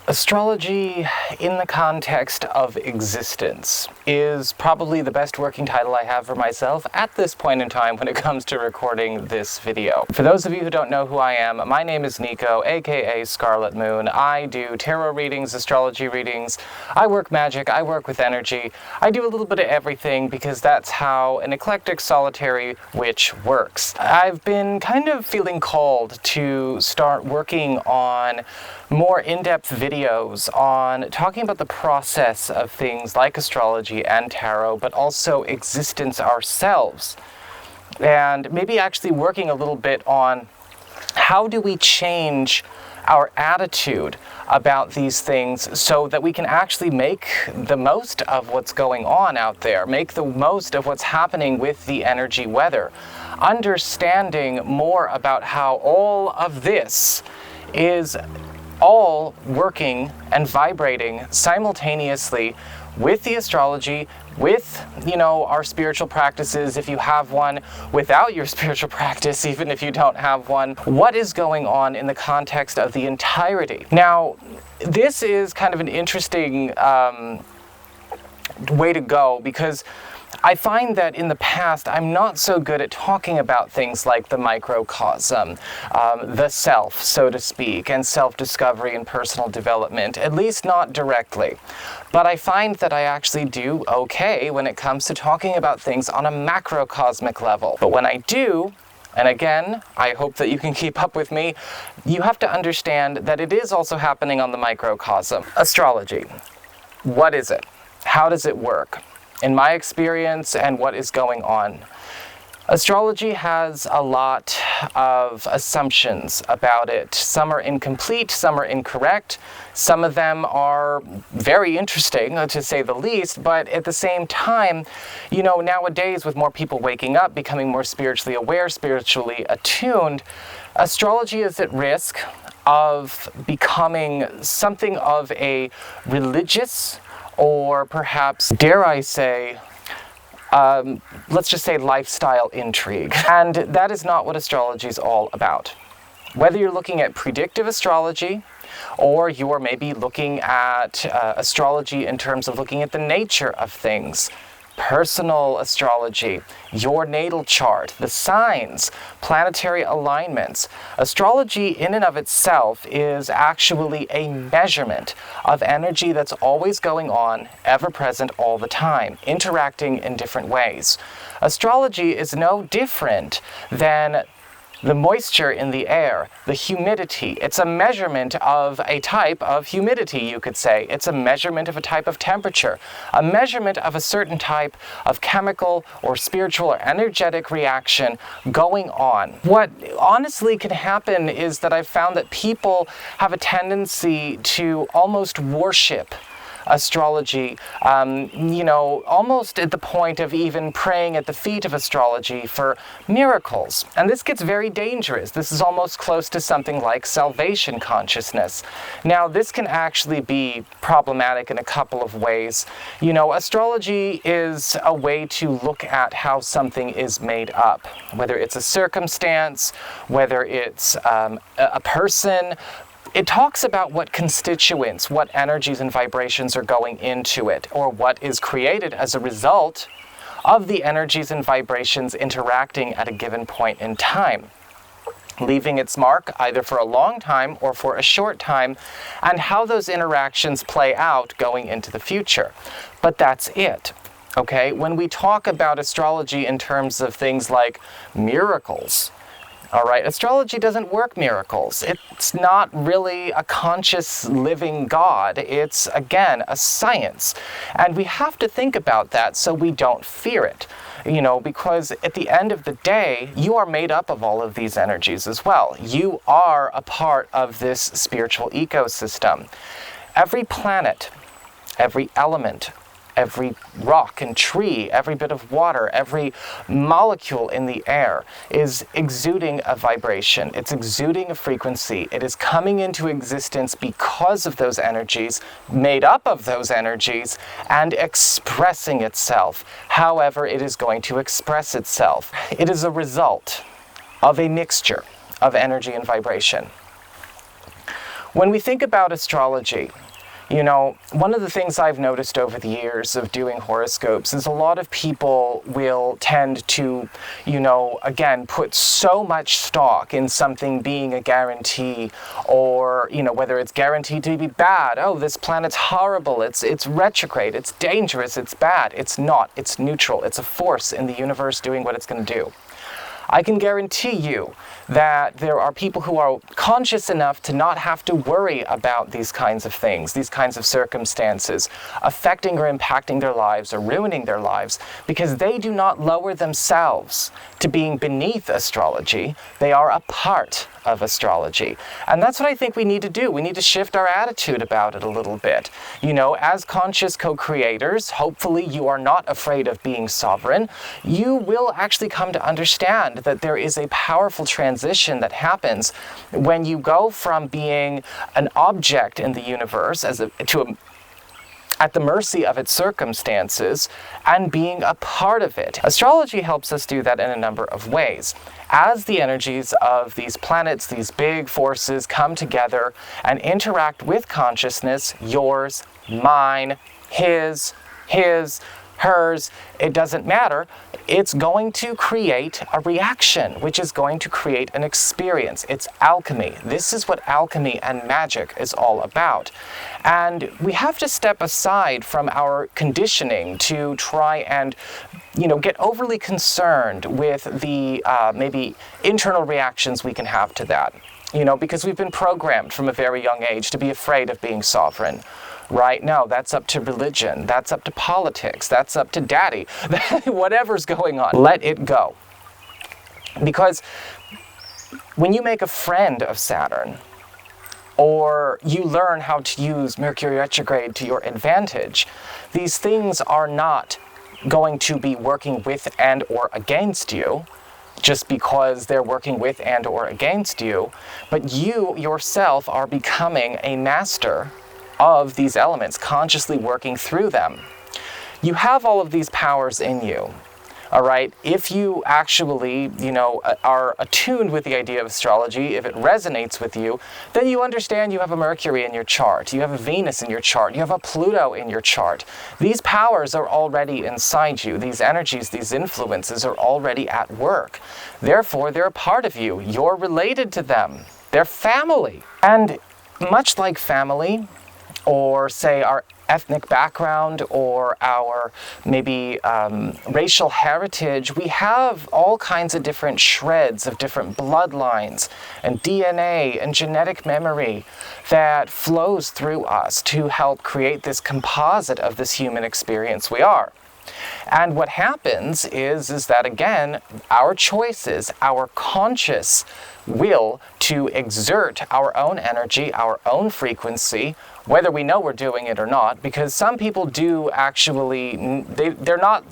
Astrology in the context of existence is probably the best working title I have for myself at this point in time when it comes to recording this video. For those of you who don't know who I am, my name is NICO, aka Scarlet Moon. I do tarot readings, astrology readings, I work magic, I work with energy. I do a little bit of everything because that's how an eclectic solitary witch works. I've been kind of feeling called to start working on more in-depth videos on talking about the process of things like astrology and tarot, but also existence ourselves. And maybe actually working a little bit on how do we change our attitude about these things so that we can actually make the most of what's going on out there, make the most of what's happening with the energy weather, understanding more about how all of this is all working and vibrating simultaneously with the astrology, with, our spiritual practices, if you have one, without your spiritual practice, even if you don't have one. What is going on in the context of the entirety? Now, this is kind of an interesting way to go, because I find that in the past, I'm not so good at talking about things like the microcosm, the self, so to speak, and self-discovery and personal development, at least not directly. But I find that I actually do okay when it comes to talking about things on a macrocosmic level. But when I do, and again, I hope that you can keep up with me, you have to understand that it is also happening on the microcosm. Astrology. What is it? How does it work? In my experience and what is going on, astrology has a lot of assumptions about it. Some are incomplete, some are incorrect, some of them are very interesting, to say the least, but at the same time, nowadays with more people waking up, becoming more spiritually aware, spiritually attuned, astrology is at risk of becoming something of a religious, or perhaps, dare I say, let's just say lifestyle intrigue. And that is not what astrology is all about. Whether you're looking at predictive astrology, or you're maybe looking at astrology in terms of looking at the nature of things, personal astrology, your natal chart, the signs, planetary alignments. Astrology in and of itself is actually a measurement of energy that's always going on, ever present all the time, interacting in different ways. Astrology is no different than the moisture in the air, the humidity. It's a measurement of a type of humidity, you could say. It's a measurement of a type of temperature, a measurement of a certain type of chemical or spiritual or energetic reaction going on. What honestly can happen is that I've found that people have a tendency to almost worship astrology, almost at the point of even praying at the feet of astrology for miracles. And this gets very dangerous. This is almost close to something like salvation consciousness. Now, this can actually be problematic in a couple of ways. Astrology is a way to look at how something is made up, whether it's a circumstance, whether it's a person. It talks about what constituents, what energies and vibrations are going into it, or what is created as a result of the energies and vibrations interacting at a given point in time, leaving its mark either for a long time or for a short time, and how those interactions play out going into the future. But that's it. Okay? When we talk about astrology in terms of things like miracles, all right, astrology doesn't work miracles. It's not really a conscious living God. It's, again, a science. And we have to think about that so we don't fear it. Because at the end of the day, you are made up of all of these energies as well. You are a part of this spiritual ecosystem. Every planet, every element, every rock and tree, every bit of water, every molecule in the air is exuding a vibration. It's exuding a frequency. It is coming into existence because of those energies, made up of those energies, and expressing itself. However, it is going to express itself. It is a result of a mixture of energy and vibration. When we think about astrology, you know, one of the things I've noticed over the years of doing horoscopes is a lot of people will tend to, you know, again, put so much stock in something being a guarantee, or, you know, whether it's guaranteed to be bad. Oh, this planet's horrible. It's retrograde. It's dangerous. It's bad. It's not. It's neutral. It's a force in the universe doing what it's going to do. I can guarantee you that there are people who are conscious enough to not have to worry about these kinds of things, these kinds of circumstances, affecting or impacting their lives or ruining their lives, because they do not lower themselves to being beneath astrology. They are a part of astrology. And that's what I think we need to do. We need to shift our attitude about it a little bit. You know, as conscious co-creators, hopefully you are not afraid of being sovereign. You will actually come to understand that there is a powerful transition that happens when you go from being an object in the universe at the mercy of its circumstances and being a part of it. Astrology helps us do that in a number of ways. As the energies of these planets, these big forces, come together and interact with consciousness, yours, mine, his, hers, it doesn't matter, it's going to create a reaction, which is going to create an experience. It's alchemy. This is what alchemy and magic is all about. And we have to step aside from our conditioning to try and, you know, get overly concerned with the maybe internal reactions we can have to that. You know, because we've been programmed from a very young age to be afraid of being sovereign. Right? No, that's up to religion. That's up to politics. That's up to daddy. Whatever's going on, let it go. Because when you make a friend of Saturn, or you learn how to use Mercury retrograde to your advantage, these things are not going to be working with and or against you just because they're working with and or against you, but you yourself are becoming a master of these elements, consciously working through them. You have all of these powers in you, all right? If you actually, you know, are attuned with the idea of astrology, if it resonates with you, then you understand you have a Mercury in your chart, you have a Venus in your chart, you have a Pluto in your chart. These powers are already inside you. These energies, these influences are already at work. Therefore, they're a part of you. You're related to them. They're family. And much like family, or say our ethnic background, or our maybe racial heritage, we have all kinds of different shreds of different bloodlines and DNA and genetic memory that flows through us to help create this composite of this human experience we are. And what happens is that, again, our choices, our conscious will to exert our own energy, our own frequency, whether we know we're doing it or not, because some people do actually, they're not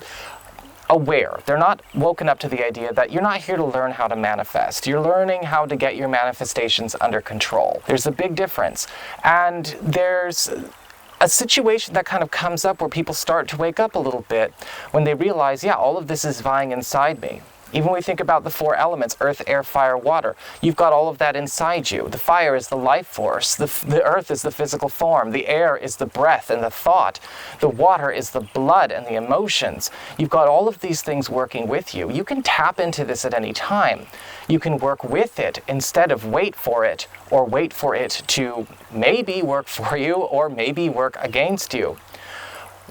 aware. They're not woken up to the idea that you're not here to learn how to manifest. You're learning how to get your manifestations under control. There's a big difference. And there's a situation that kind of comes up where people start to wake up a little bit when they realize, yeah, all of this is vying inside me. Even when we think about the four elements, earth, air, fire, water, you've got all of that inside you. The fire is the life force. The earth is the physical form. The air is the breath and the thought. The water is the blood and the emotions. You've got all of these things working with you. You can tap into this at any time. You can work with it instead of wait for it, or wait for it to maybe work for you or maybe work against you.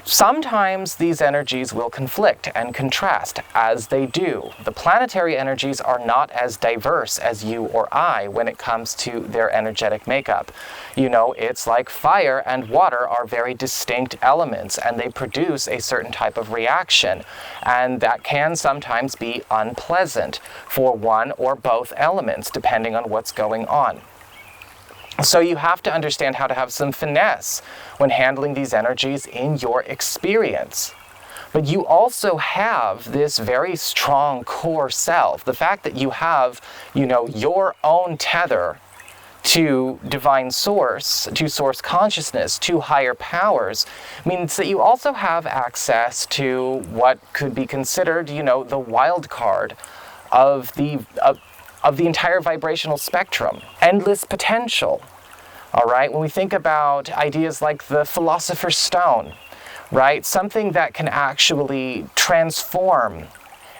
Sometimes these energies will conflict and contrast, as they do. The planetary energies are not as diverse as you or I when it comes to their energetic makeup. You know, it's like fire and water are very distinct elements, and they produce a certain type of reaction, and that can sometimes be unpleasant for one or both elements, depending on what's going on. So you have to understand how to have some finesse when handling these energies in your experience. But you also have this very strong core self. The fact that you have, you know, your own tether to divine source, to source consciousness, to higher powers, means that you also have access to what could be considered, you know, the wild card of the entire vibrational spectrum. Endless potential. All right, when we think about ideas like the Philosopher's Stone, right, something that can actually transform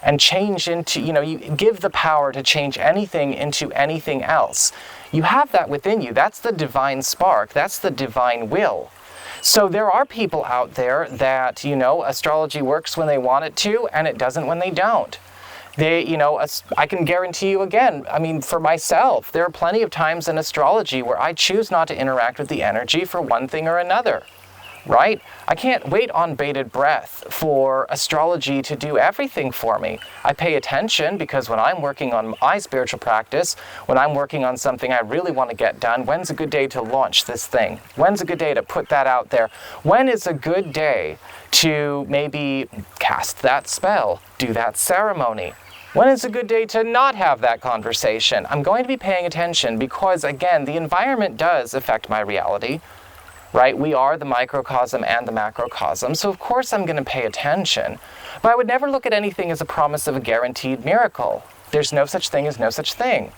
and change into, you give the power to change anything into anything else. You have that within you. That's the divine spark. That's the divine will. So there are people out there that, astrology works when they want it to, and it doesn't when they don't. I can guarantee you again, for myself, there are plenty of times in astrology where I choose not to interact with the energy for one thing or another. Right? I can't wait on bated breath for astrology to do everything for me. I pay attention because when I'm working on my spiritual practice, when I'm working on something I really want to get done, when's a good day to launch this thing? When's a good day to put that out there? When is a good day to maybe cast that spell, do that ceremony? When is a good day to not have that conversation? I'm going to be paying attention because, again, the environment does affect my reality. Right? We are the microcosm and the macrocosm, so of course I'm going to pay attention. But I would never look at anything as a promise of a guaranteed miracle. There's no such thing as no such thing.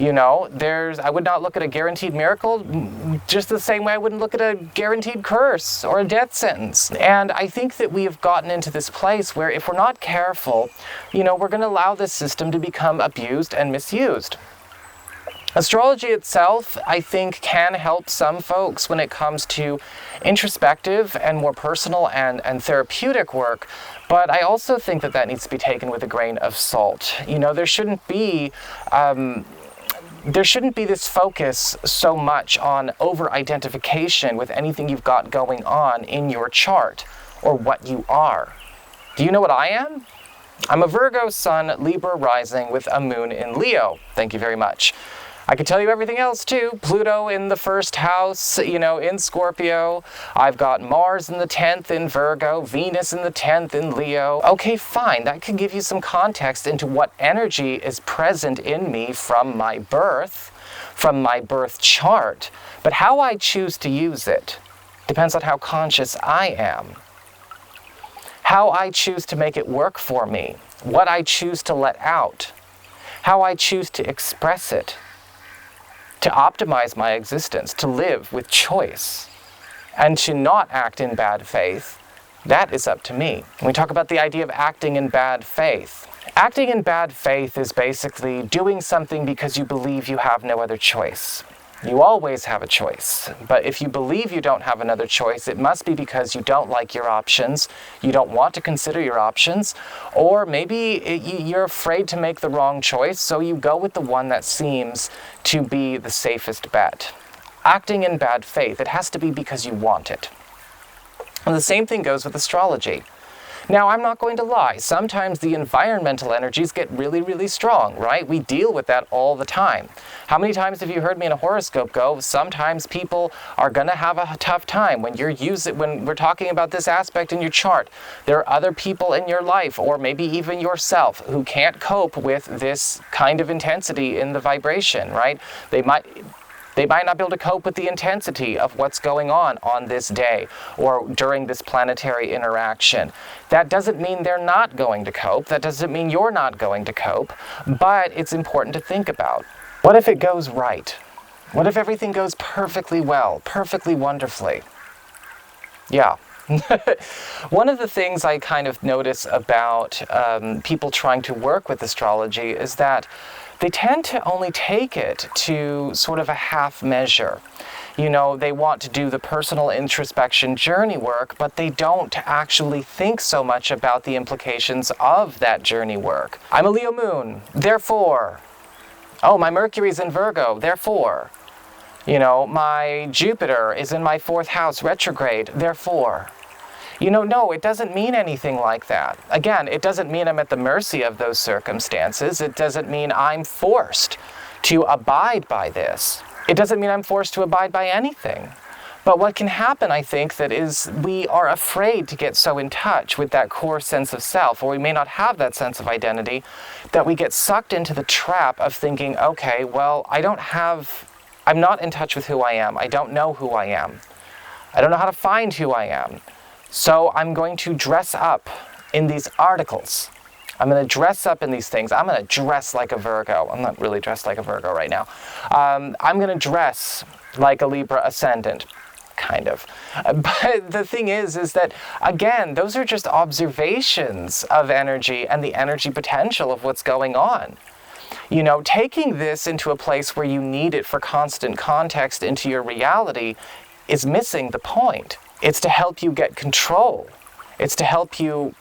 I would not look at a guaranteed miracle just the same way I wouldn't look at a guaranteed curse or a death sentence. And I think that we have gotten into this place where if we're not careful, we're going to allow this system to become abused and misused. Astrology itself, I think, can help some folks when it comes to introspective and more personal and therapeutic work, but I also think that needs to be taken with a grain of salt. There shouldn't be this focus so much on over-identification with anything you've got going on in your chart or what you are. Do you know what I am? I'm a Virgo Sun, Libra rising with a moon in Leo. Thank you very much. I could tell you everything else too. Pluto in the first house, in Scorpio. I've got Mars in the 10th in Virgo, Venus in the 10th in Leo. Okay, fine. That could give you some context into what energy is present in me from my birth chart. But how I choose to use it depends on how conscious I am. How I choose to make it work for me. What I choose to let out. How I choose to express it. To optimize my existence, to live with choice, and to not act in bad faith, that is up to me. When we talk about the idea of acting in bad faith, acting in bad faith is basically doing something because you believe you have no other choice. You always have a choice, but if you believe you don't have another choice, it must be because you don't like your options, you don't want to consider your options, or maybe you're afraid to make the wrong choice, so you go with the one that seems to be the safest bet. Acting in bad faith, it has to be because you want it. And the same thing goes with astrology. Now, I'm not going to lie. Sometimes the environmental energies get really, really strong, right? We deal with that all the time. How many times have you heard me in a horoscope go, sometimes people are going to have a tough time when we're talking about this aspect in your chart. There are other people in your life, or maybe even yourself, who can't cope with this kind of intensity in the vibration, right? They might not be able to cope with the intensity of what's going on this day or during this planetary interaction. That doesn't mean they're not going to cope. That doesn't mean you're not going to cope. But it's important to think about. What if it goes right? What if everything goes perfectly well, perfectly wonderfully? Yeah. One of the things I kind of notice about people trying to work with astrology is that they tend to only take it to sort of a half measure. They want to do the personal introspection journey work, but they don't actually think so much about the implications of that journey work. I'm a Leo moon, therefore. Oh, my Mercury's in Virgo, therefore. My Jupiter is in my 4th house retrograde, therefore. No, it doesn't mean anything like that. Again, it doesn't mean I'm at the mercy of those circumstances. It doesn't mean I'm forced to abide by this. It doesn't mean I'm forced to abide by anything. But what can happen, I think, that is we are afraid to get so in touch with that core sense of self, or we may not have that sense of identity, that we get sucked into the trap of thinking, okay, well, I'm not in touch with who I am. I don't know who I am. I don't know how to find who I am. So I'm going to dress up in these articles. I'm going to dress up in these things. I'm going to dress like a Virgo. I'm not really dressed like a Virgo right now. I'm going to dress like a Libra ascendant, kind of. But the thing is that, again, those are just observations of energy and the energy potential of what's going on. You know, taking this into a place where you need it for constant context into your reality is missing the point. It's to help you get control. It's to help you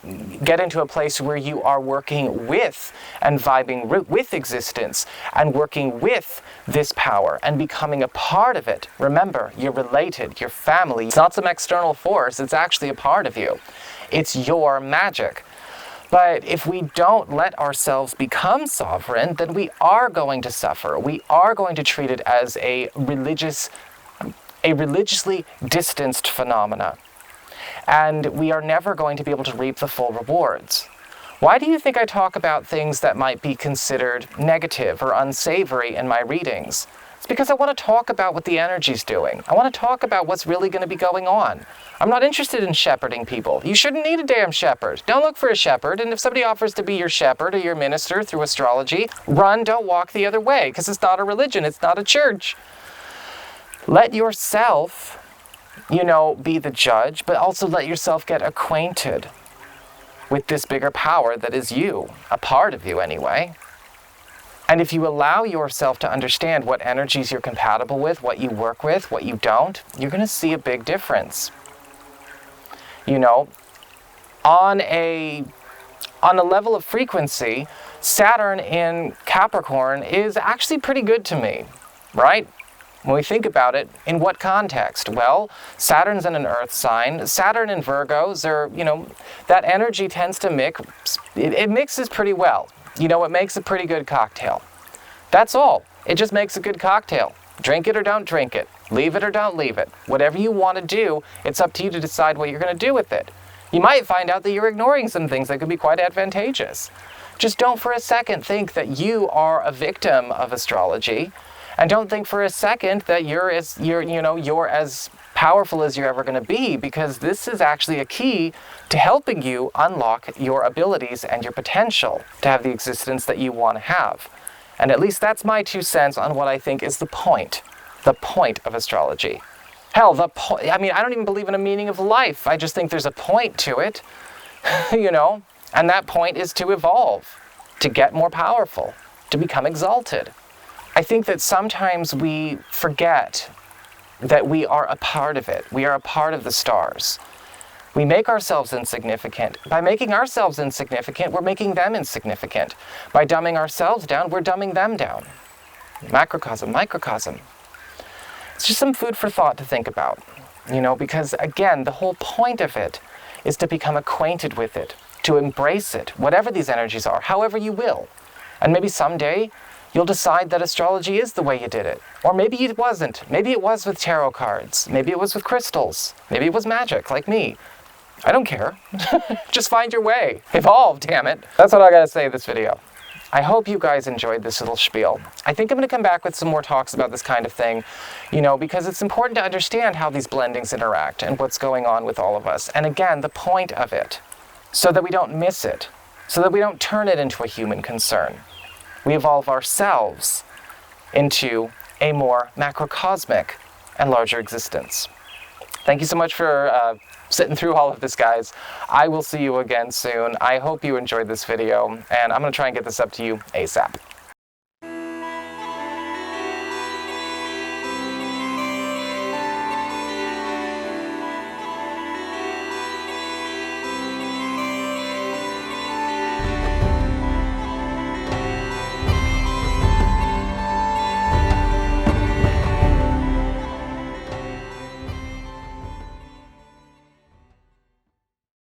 get into a place where you are working with and vibing with existence and working with this power and becoming a part of it. Remember, you're related, you're family. It's not some external force, it's actually a part of you. It's your magic. But if we don't let ourselves become sovereign, then we are going to suffer. We are going to treat it as a religiously distanced phenomena. And we are never going to be able to reap the full rewards. Why do you think I talk about things that might be considered negative or unsavory in my readings? It's because I want to talk about what the energy's doing. I want to talk about what's really going to be going on. I'm not interested in shepherding people. You shouldn't need a damn shepherd. Don't look for a shepherd, and if somebody offers to be your shepherd or your minister through astrology, run, don't walk the other way, because it's not a religion, it's not a church. Let yourself, you know, be the judge, but also let yourself get acquainted with this bigger power that is you, a part of you anyway. And if you allow yourself to understand what energies you're compatible with, what you work with, what you don't, you're going to see a big difference. You know, on a level of frequency, Saturn in Capricorn is actually pretty good to me, right? When we think about it, in what context? Well, Saturn's in an earth sign. Saturn in Virgos are, you know, that energy tends to mix. It mixes pretty well. You know, it makes a pretty good cocktail. That's all. It just makes a good cocktail. Drink it or don't drink it. Leave it or don't leave it. Whatever you want to do, it's up to you to decide what you're going to do with it. You might find out that you're ignoring some things that could be quite advantageous. Just don't for a second think that you are a victim of astrology. And don't think for a second that you're as powerful as you're ever going to be, because this is actually a key to helping you unlock your abilities and your potential to have the existence that you want to have. And at least that's my 2 cents on what I think is the point of astrology. Hell, I mean, I don't even believe in a meaning of life. I just think there's a point to it, you know, and that point is to evolve, to get more powerful, to become exalted. I think that sometimes we forget that we are a part of it. We are a part of the stars. We make ourselves insignificant. By making ourselves insignificant, we're making them insignificant. By dumbing ourselves down, we're dumbing them down. Macrocosm, microcosm. It's just some food for thought to think about, you know, because again, the whole point of it is to become acquainted with it, to embrace it, whatever these energies are, however you will. And maybe someday, you'll decide that astrology is the way you did it. Or maybe it wasn't. Maybe it was with tarot cards. Maybe it was with crystals. Maybe it was magic, like me. I don't care. Just find your way. Evolve, damn it. That's what I gotta say in this video. I hope you guys enjoyed this little spiel. I think I'm gonna come back with some more talks about this kind of thing, you know, because it's important to understand how these blendings interact and what's going on with all of us. And again, the point of it, so that we don't miss it, so that we don't turn it into a human concern. We evolve ourselves into a more macrocosmic and larger existence. Thank you so much for sitting through all of this, guys. I will see you again soon. I hope you enjoyed this video, and I'm going to try and get this up to you ASAP.